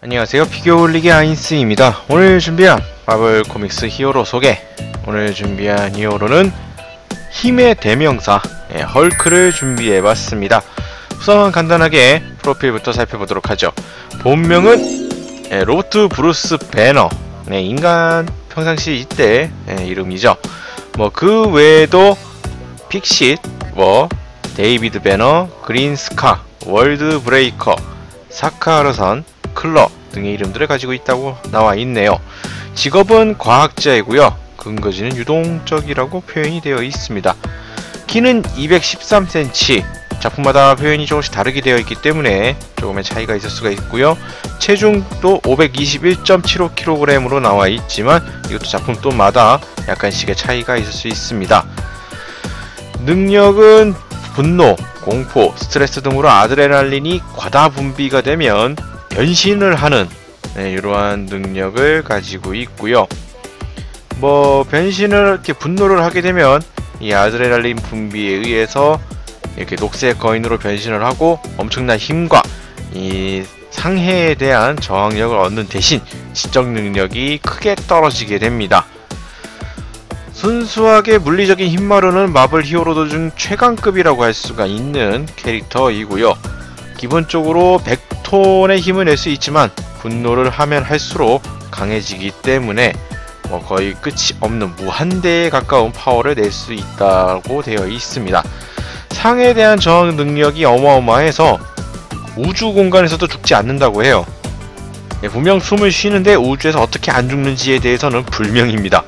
안녕하세요, 피규어 올리기 아인스입니다. 오늘 준비한 마블 코믹스 히어로 소개. 오늘 준비한 히어로는 힘의 대명사 헐크를 준비해봤습니다. 우선 간단하게 프로필부터 살펴보도록 하죠. 본명은 로버트 브루스 배너, 인간 평상시 이때 이름이죠. 그 외에도 픽싯, 데이비드 배너, 그린 스카, 월드 브레이커, 사카르선, 클러 등의 이름들을 가지고 있다고 나와 있네요. 직업은 과학자이고요. 근거지는 유동적이라고 표현이 되어 있습니다. 키는 213cm, 작품마다 표현이 조금씩 다르게 되어 있기 때문에 조금의 차이가 있을 수가 있고요. 체중도 521.75kg으로 나와 있지만 이것도 작품마다 약간씩의 차이가 있을 수 있습니다. 능력은 분노, 공포, 스트레스 등으로 아드레날린이 과다 분비가 되면 변신을 하는 이러한 능력을 가지고 있고요. 변신을 이렇게 분노를 하게 되면 이 아드레날린 분비에 의해서 이렇게 녹색 거인으로 변신을 하고 엄청난 힘과 이 상해에 대한 저항력을 얻는 대신 지적 능력이 크게 떨어지게 됩니다. 순수하게 물리적인 힘마루는 마블 히어로들 중 최강급이라고 할 수가 있는 캐릭터이고요. 기본적으로 100톤의 힘을 낼 수 있지만 분노를 하면 할수록 강해지기 때문에 거의 끝이 없는 무한대에 가까운 파워를 낼 수 있다고 되어 있습니다. 상해에 대한 저항 능력이 어마어마해서 우주 공간에서도 죽지 않는다고 해요. 분명 숨을 쉬는데 우주에서 어떻게 안 죽는지에 대해서는 불명입니다.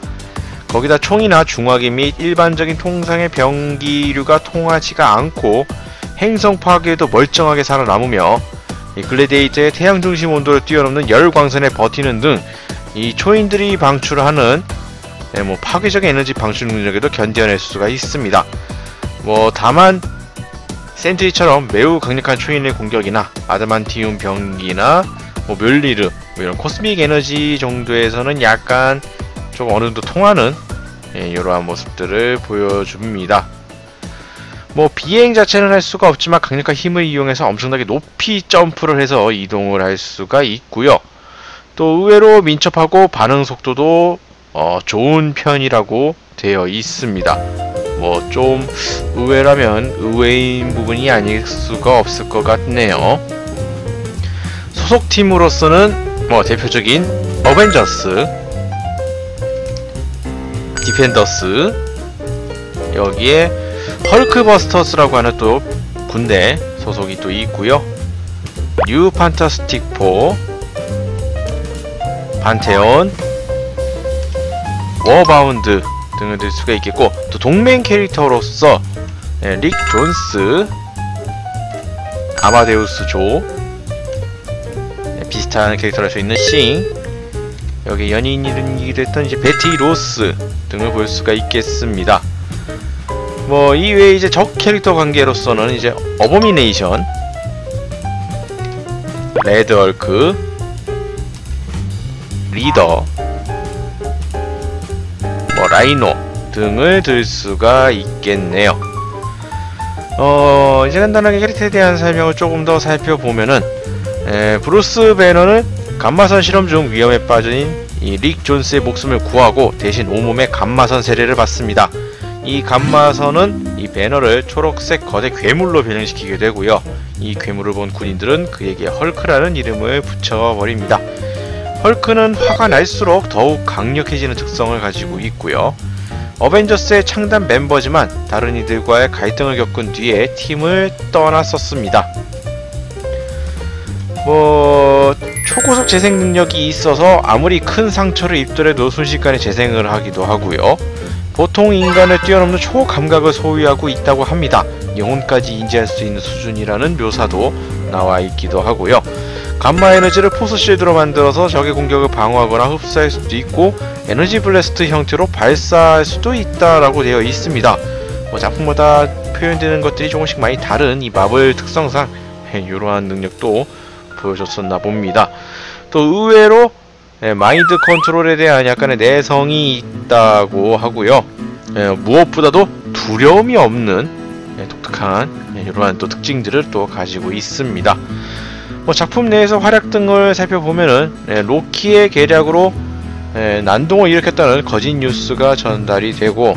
거기다 총이나 중화기 및 일반적인 통상의 병기류가 통하지가 않고 행성 파괴에도 멀쩡하게 살아남으며 글래디에이터의 태양 중심 온도를 뛰어넘는 열 광선에 버티는 등 이 초인들이 방출하는 파괴적 에너지 방출 능력에도 견뎌낼 수가 있습니다. 다만 센트리처럼 매우 강력한 초인의 공격이나 아드만티움 병기나 멸리르 이런 코스믹 에너지 정도에서는 약간 좀 어느 정도 통하는 이러한 모습들을 보여줍니다. 비행 자체는 할 수가 없지만 강력한 힘을 이용해서 엄청나게 높이 점프를 해서 이동을 할 수가 있고요. 또 의외로 민첩하고 반응 속도도 좋은 편이라고 되어 있습니다. 좀 의외라면 의외인 부분이 아닐 수가 없을 것 같네요. 소속팀으로서는 대표적인 어벤져스, 디펜더스, 여기에 헐크버스터스라고 하는 또 군대 소속이 또 있고요. 뉴 판타스틱 4, 판테온, 워바운드 등을 들 수가 있겠고, 또 동맹 캐릭터로서 릭 존스, 아마데우스 조, 비슷한 캐릭터를 할 수 있는 싱, 여기 연인이기도 했던 이제 베티 로스 등을 볼 수가 있겠습니다. 이외에 이제 적 캐릭터 관계로서는 이제 어보미네이션, 레드 헐크, 리더, 라이노 등을 들 수가 있겠네요. 이제 간단하게 캐릭터에 대한 설명을 조금 더 살펴보면은 브루스 배너는 감마선 실험 중 위험에 빠진 이 릭 존스의 목숨을 구하고 대신 온몸에 감마선 세례를 받습니다. 이 감마선은 이 배너를 초록색 거대 괴물로 변형시키게 되고요. 이 괴물을 본 군인들은 그에게 헐크라는 이름을 붙여버립니다. 헐크는 화가 날수록 더욱 강력해지는 특성을 가지고 있고요. 어벤져스의 창단 멤버지만 다른 이들과의 갈등을 겪은 뒤에 팀을 떠났었습니다. 초고속 재생 능력이 있어서 아무리 큰 상처를 입더라도 순식간에 재생을 하기도 하고요. 보통 인간을 뛰어넘는 초감각을 소유하고 있다고 합니다. 영혼까지 인지할 수 있는 수준이라는 묘사도 나와 있기도 하고요. 감마 에너지를 포스 실드로 만들어서 적의 공격을 방어하거나 흡수할 수도 있고 에너지 블래스트 형태로 발사할 수도 있다라고 되어 있습니다. 작품마다 표현되는 것들이 조금씩 많이 다른 이 마블 특성상 이러한 능력도 보여줬었나 봅니다. 또 의외로 마인드 컨트롤에 대한 약간의 내성이 있다고 하고요. 무엇보다도 두려움이 없는 독특한 이러한 또 특징들을 또 가지고 있습니다. 작품 내에서 활약 등을 살펴보면은 로키의 계략으로 난동을 일으켰다는 거짓 뉴스가 전달이 되고,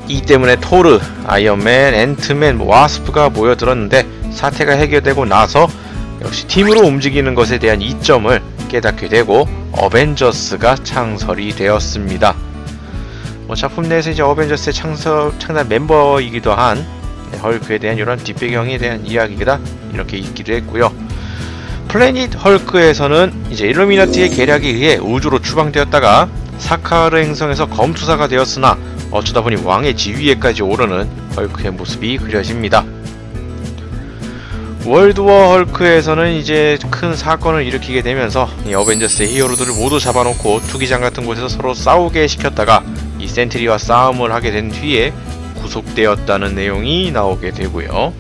이 때문에 토르, 아이언맨, 앤트맨, 와스프가 모여들었는데 사태가 해결되고 나서 역시 팀으로 움직이는 것에 대한 이점을 깨닫게 되고 어벤져스가 창설이 되었습니다. 작품 내에서 이제 어벤져스의 창단 멤버이기도 한 헐크에 대한 이런 뒷배경에 대한 이야기가 이렇게 있기도 했고요. 플래닛 헐크에서는 이제 일루미나티의 계략에 의해 우주로 추방되었다가 사카르 행성에서 검투사가 되었으나 어쩌다 보니 왕의 지위에까지 오르는 헐크의 모습이 그려집니다. 월드워 헐크에서는 이제 큰 사건을 일으키게 되면서 이 어벤져스의 히어로들을 모두 잡아놓고 투기장 같은 곳에서 서로 싸우게 시켰다가 이 센트리와 싸움을 하게 된 뒤에 구속되었다는 내용이 나오게 되고요.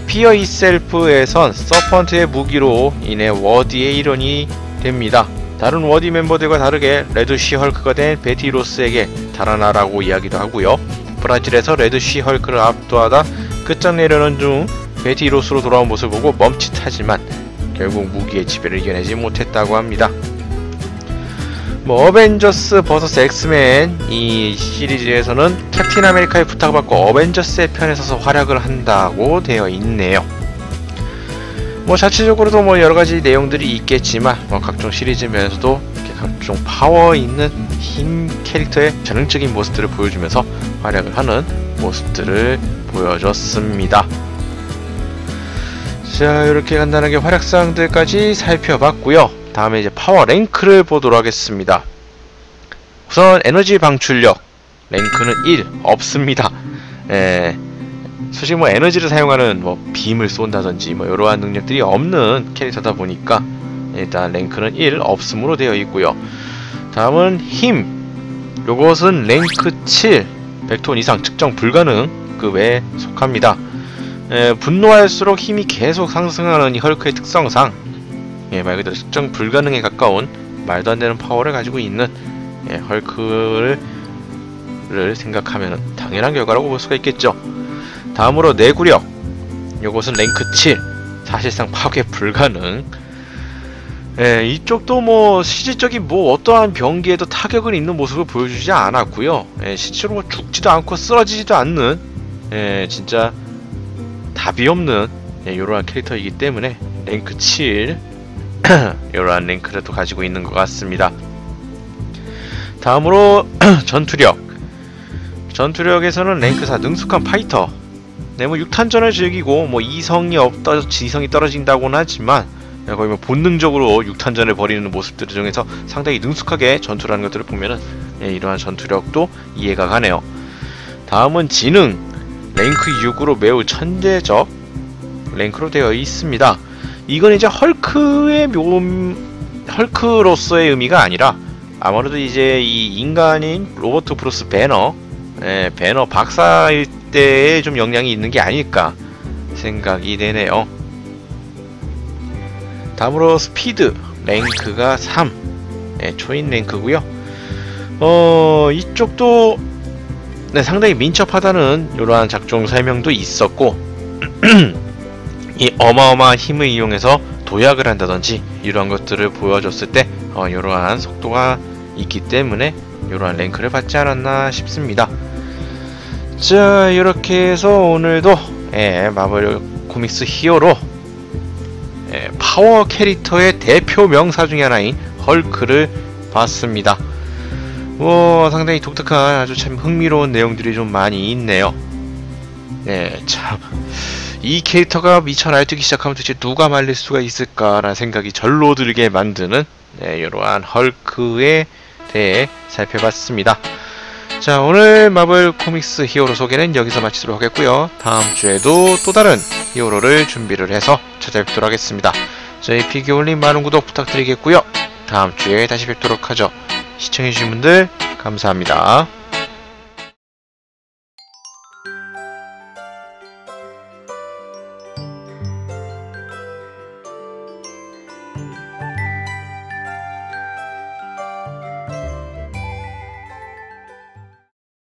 피어 이셀프에선 서펀트의 무기로 인해 워디의 일원이 됩니다. 다른 워디 멤버들과 다르게 레드 쉬헐크가 된 베티 로스에게 달아나라고 이야기도 하고요. 브라질에서 레드 쉬헐크를 압도하다 끝장내려는 중 베티 로스로 돌아온 모습을 보고 멈칫하지만 결국 무기의 지배를 이겨내지 못했다고 합니다. 어벤져스 vs 엑스맨 이 시리즈에서는 캡틴 아메리카의 부탁을 받고 어벤져스의 편에 서서 활약을 한다고 되어 있네요. 자체적으로도 여러가지 내용들이 있겠지만 각종 시리즈면서도 각종 파워 있는 힘 캐릭터의 전형적인 모습들을 보여주면서 활약을 하는 모습들을 보여줬습니다. 자, 이렇게 간단하게 활약사항들까지 살펴봤고요. 다음에 이제 파워 랭크를 보도록 하겠습니다. 우선 에너지 방출력 랭크는 1 없습니다. 솔직히 에너지를 사용하는 빔을 쏜다든지 이러한 능력들이 없는 캐릭터다 보니까 일단 랭크는 1 없음으로 되어 있고요. 다음은 힘, 요것은 랭크 7 100톤 이상 측정 불가능급에 속합니다. 분노할수록 힘이 계속 상승하는 이 헐크의 특성상 말 그대로 측정 불가능에 가까운 말도 안 되는 파워를 가지고 있는 헐크를 생각하면 당연한 결과라고 볼 수가 있겠죠. 다음으로 내구력, 요것은 랭크 7 사실상 파괴 불가능. 이쪽도 실질적인 어떠한 병기에도 타격을 입는 모습을 보여주지 않았고요. 실제로 죽지도 않고 쓰러지지도 않는 진짜 답이 없는 이러한 캐릭터이기 때문에 랭크 7 이러한 랭크를 또 가지고 있는 것 같습니다. 다음으로 전투력에서는 랭크 4 능숙한 파이터. 6탄전을 즐기고 이성이 지성이 떨어진다고는 하지만 거의 본능적으로 6탄전을 벌이는 모습들 중에서 상당히 능숙하게 전투를 하는 것들을 보면은 이러한 전투력도 이해가 가네요. 다음은 지능 랭크 6으로 매우 천재적 랭크로 되어 있습니다. 이건 이제 헐크로서의 의미가 아니라 아무래도 이제 이 인간인 로버트 브루스 배너 배너 박사일 때에 좀 영향이 있는 게 아닐까 생각이 되네요. 다음으로 스피드 랭크가 3 초인 랭크고요. 이쪽도 상당히 민첩하다는 이러한 작종 설명도 있었고 이 어마어마한 힘을 이용해서 도약을 한다든지 이러한 것들을 보여줬을 때 이러한 속도가 있기 때문에 이러한 랭크를 받지 않았나 싶습니다. 자, 이렇게 해서 오늘도 마블 코믹스 히어로 파워 캐릭터의 대표 명사 중에 하나인 헐크를 봤습니다. 상당히 독특한 아주 참 흥미로운 내용들이 좀 많이 있네요. 참 이 캐릭터가 미쳐 날뛰기 시작하면 도대체 누가 말릴 수가 있을까라는 생각이 절로 들게 만드는 이러한 헐크에 대해 살펴봤습니다. 자, 오늘 마블 코믹스 히어로 소개는 여기서 마치도록 하겠고요. 다음 주에도 또 다른 히어로를 준비를 해서 찾아뵙도록 하겠습니다. 저희 피규어올림 많은 구독 부탁드리겠고요. 다음 주에 다시 뵙도록 하죠. 시청해주신 분들 감사합니다.